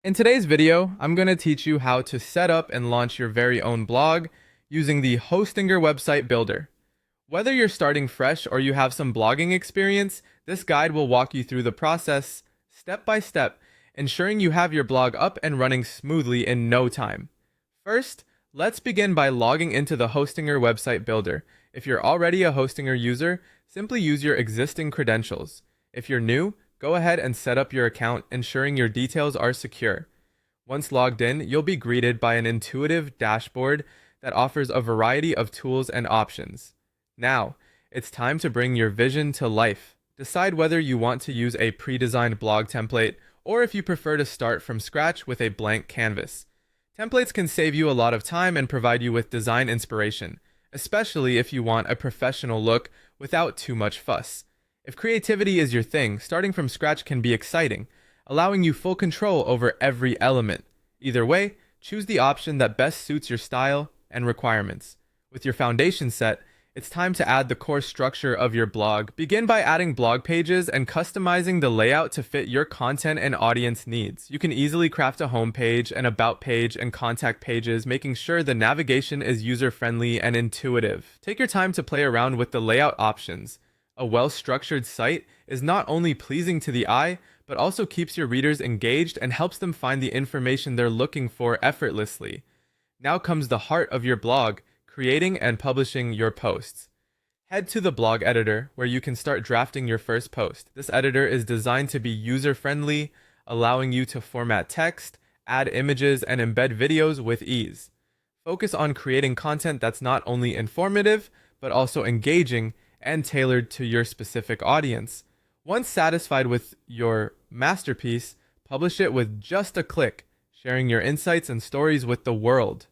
In today's video, I'm going to teach you how to set up and launch your very own blog using the Hostinger website builder. Whether you're starting fresh or you have some blogging experience, this guide will walk you through the process step by step, ensuring you have your blog up and running smoothly in no time. First, let's begin by logging into the Hostinger website builder. If you're already a Hostinger user, simply use your existing credentials. If you're new, go ahead and set up your account, ensuring your details are secure. Once logged in, you'll be greeted by an intuitive dashboard that offers a variety of tools and options. Now, it's time to bring your vision to life. Decide whether you want to use a pre-designed blog template or if you prefer to start from scratch with a blank canvas. Templates can save you a lot of time and provide you with design inspiration, especially if you want a professional look without too much fuss. If creativity is your thing, starting from scratch can be exciting, allowing you full control over every element. Either way, choose the option that best suits your style and requirements. With your foundation set, it's time to add the core structure of your blog. Begin by adding blog pages and customizing the layout to fit your content and audience needs. You can easily craft a home page, an about page, and contact pages, making sure the navigation is user-friendly and intuitive. Take your time to play around with the layout options. A well-structured site is not only pleasing to the eye, but also keeps your readers engaged and helps them find the information they're looking for effortlessly. Now comes the heart of your blog, creating and publishing your posts. Head to the blog editor, where you can start drafting your first post. This editor is designed to be user-friendly, allowing you to format text, add images, and embed videos with ease. Focus on creating content that's not only informative, but also engaging and tailored to your specific audience. Once satisfied with your masterpiece, publish it with just a click, sharing your insights and stories with the world.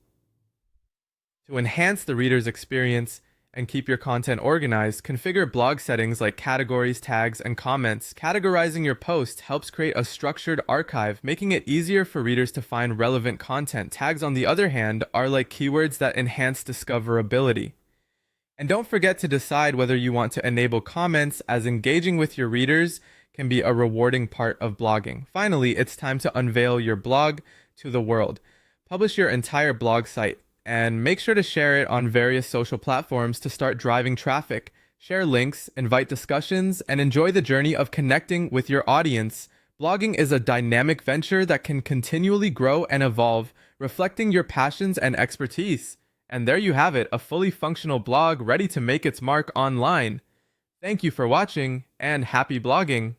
To enhance the reader's experience and keep your content organized, configure blog settings like categories, tags, and comments. Categorizing your posts helps create a structured archive, making it easier for readers to find relevant content. Tags, on the other hand, are like keywords that enhance discoverability. And don't forget to decide whether you want to enable comments, as engaging with your readers can be a rewarding part of blogging. Finally, it's time to unveil your blog to the world. Publish your entire blog site and make sure to share it on various social platforms to start driving traffic. Share links, invite discussions, and enjoy the journey of connecting with your audience. Blogging is a dynamic venture that can continually grow and evolve, reflecting your passions and expertise. And there you have it, a fully functional blog ready to make its mark online. Thank you for watching, and happy blogging!